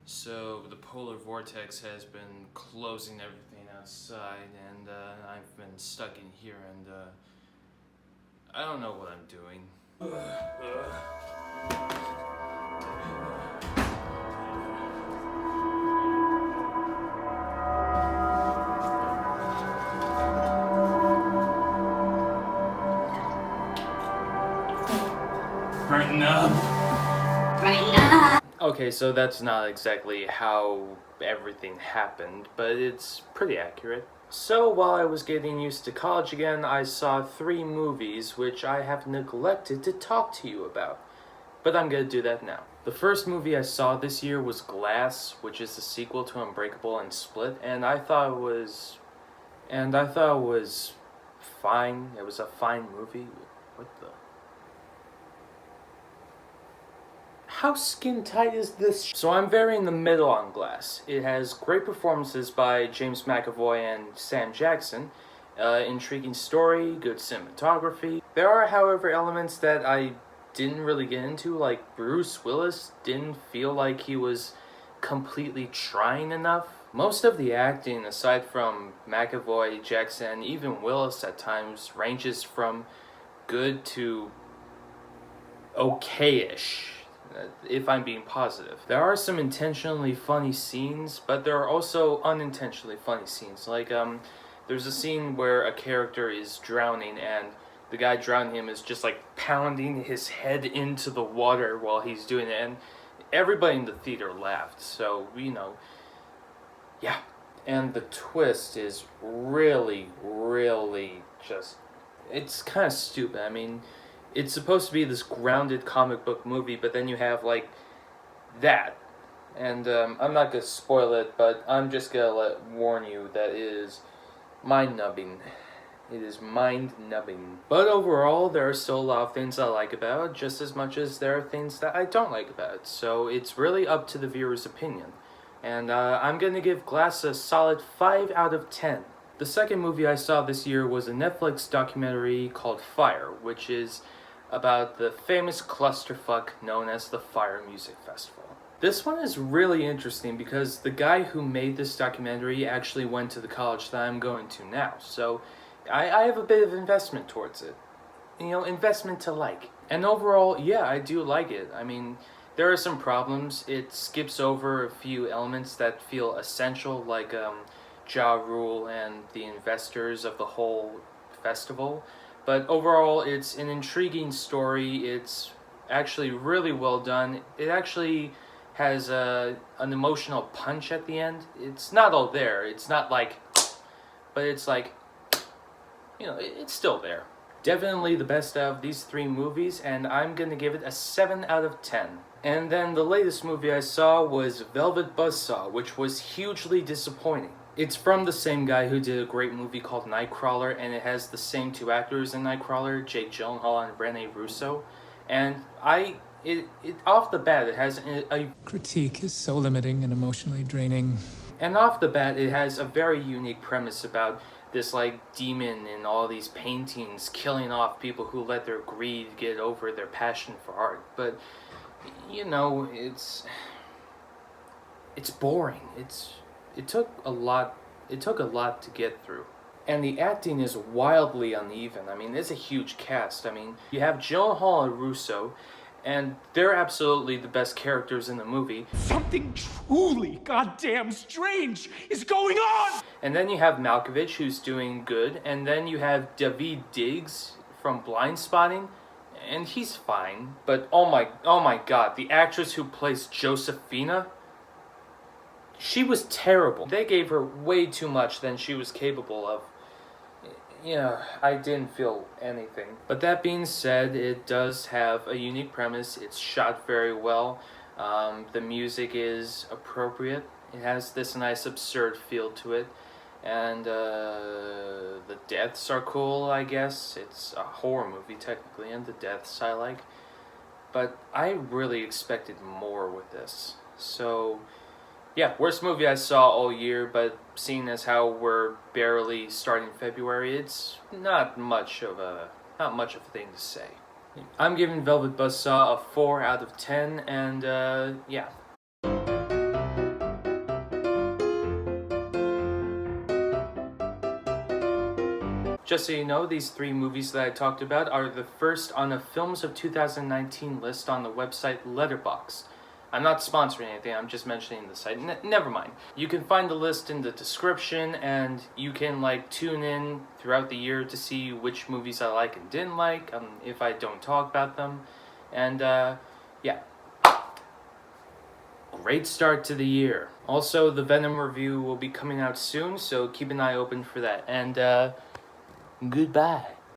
So the polar vortex has been closing everything outside, and I've been stuck in here, and I don't know what I'm doing. Brighten up. Okay, so that's not exactly how everything happened, but it's pretty accurate. So while I was getting used to college again, I saw 3 movies which I have neglected to talk to you about. But I'm gonna do that now. The first movie I saw this year was Glass, which is the sequel to Unbreakable and Split, and I thought it was fine. It was a fine movie. What the? How skin tight is this? So I'm very in the middle on Glass. It has great performances by James McAvoy and Sam Jackson, intriguing story, good cinematography. There are, however, elements that I didn't really get into, like Bruce Willis didn't feel like he was completely trying enough. Most of the acting, aside from McAvoy, Jackson, even Willis at times, ranges from good to okay-ish, if I'm being positive. There are some intentionally funny scenes, but there are also unintentionally funny scenes. Like, there's a scene where a character is drowning and the guy drowning him is just like pounding his head into the water while he's doing it, and everybody in the theater laughed. So, yeah. And the twist is really, really just, it's kind of stupid. I mean, it's supposed to be this grounded comic book movie, but then you have, like, that. And I'm not going to spoil it, but I'm just going to warn you that it is mind-numbing. It is mind-numbing. But overall, there are still a lot of things I like about it, just as much as there are things that I don't like about it. So it's really up to the viewer's opinion. And I'm going to give Glass a solid 5 out of 10. The second movie I saw this year was a Netflix documentary called Fyre, which is about the famous clusterfuck known as the Fyre Music Festival. This one is really interesting because the guy who made this documentary actually went to the college that I'm going to now, so I have a bit of investment towards it. Investment to like. And overall, yeah, I do like it. I mean, there are some problems. It skips over a few elements that feel essential, like Ja Rule and the investors of the whole festival. But overall, it's an intriguing story. It's actually really well done. It actually has an emotional punch at the end. It's not all there. It's not like, but it's like, it's still there. Definitely the best out of these 3 movies, and I'm gonna give it a 7 out of 10. And then the latest movie I saw was Velvet Buzzsaw, which was hugely disappointing. It's from the same guy who did a great movie called Nightcrawler, and it has the same 2 actors in Nightcrawler, Jake Gyllenhaal and Rene Russo. And off the bat, it has a critique is so limiting and emotionally draining. And off the bat, it has a very unique premise about this, like, demon in all these paintings killing off people who let their greed get over their passion for art. But, it's boring. It took a lot to get through. And the acting is wildly uneven. I mean, it's a huge cast. I mean, you have Gyllenhaal and Russo, and they're absolutely the best characters in the movie. Something truly goddamn strange is going on! And then you have Malkovich, who's doing good, and then you have Daveed Diggs from Blindspotting, and he's fine. But oh my god, the actress who plays Josephina, she was terrible. They gave her way too much than she was capable of. I didn't feel anything. But that being said, it does have a unique premise. It's shot very well. The music is appropriate. It has this nice absurd feel to it. And the deaths are cool, I guess. It's a horror movie, technically, and the deaths I like. But I really expected more with this. So, yeah, worst movie I saw all year, but seeing as how we're barely starting February, it's not much of a thing to say. I'm giving Velvet Buzzsaw a 4 out of 10, and yeah. Just so you know, these 3 movies that I talked about are the first on a Films of 2019 list on the website Letterboxd. I'm not sponsoring anything, I'm just mentioning the site. Never mind. You can find the list in the description, and you can like tune in throughout the year to see which movies I like and didn't like, if I don't talk about them. And yeah. Great start to the year. Also, the Venom review will be coming out soon, so keep an eye open for that. And goodbye.